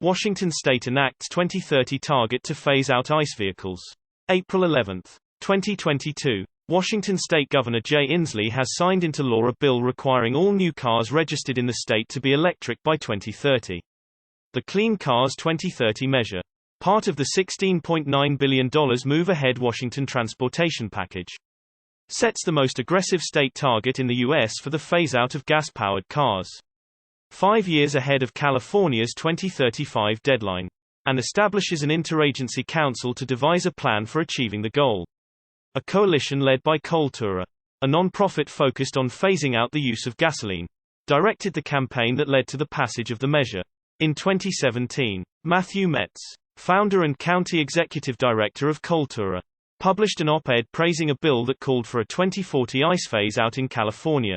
Washington State enacts 2030 target to phase out ICE vehicles. April 11, 2022. Washington State Governor Jay Inslee has signed into law a bill requiring all new cars registered in the state to be electric by 2030. The Clean Cars 2030 measure, part of the $16.9 billion Move Ahead Washington transportation package, sets the most aggressive state target in the U.S. for the phase-out of gas-powered cars, 5 years ahead of California's 2035 deadline, and establishes an interagency council to devise a plan for achieving the goal. A coalition led by Cultura, a non-profit focused on phasing out the use of gasoline, directed the campaign that led to the passage of the measure. In 2017, Matthew Metz, founder and county executive director of Cultura, published an op-ed praising a bill that called for a 2040 ICE phase-out in California,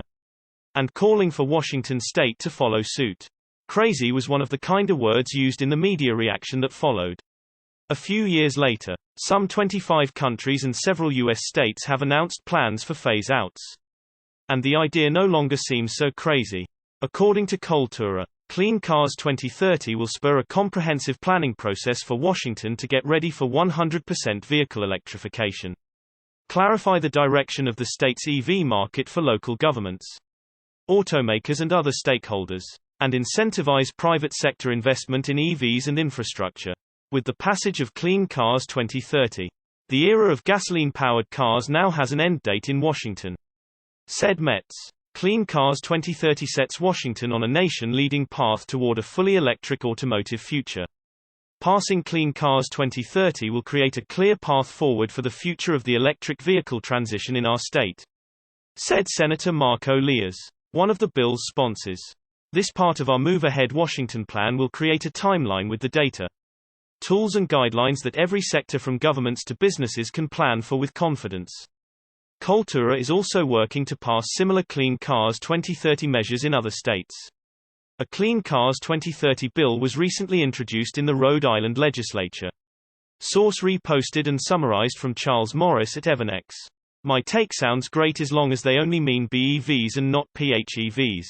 and calling for Washington state to follow suit. Crazy was one of the kinder words used in the media reaction that followed. A few years later, some 25 countries and several U.S. states have announced plans for phase-outs. And the idea no longer seems so crazy. According to Cultura, Clean Cars 2030 will spur a comprehensive planning process for Washington to get ready for 100% vehicle electrification, clarify the direction of the state's EV market for local governments, automakers and other stakeholders, and incentivize private sector investment in EVs and infrastructure. With the passage of Clean Cars 2030, the era of gasoline-powered cars now has an end date in Washington, said Metz. Clean Cars 2030 sets Washington on a nation-leading path toward a fully electric automotive future. Passing Clean Cars 2030 will create a clear path forward for the future of the electric vehicle transition in our state, said Senator Marco Leas, one of the bill's sponsors. This part of our Move Ahead Washington plan will create a timeline with the data, tools and guidelines that every sector from governments to businesses can plan for with confidence. Cultura is also working to pass similar Clean Cars 2030 measures in other states. A Clean Cars 2030 bill was recently introduced in the Rhode Island legislature. Source reposted and summarized from Charles Morris at evannex. My take sounds great as long as they only mean B.E.V.s and not P.H.E.V.s.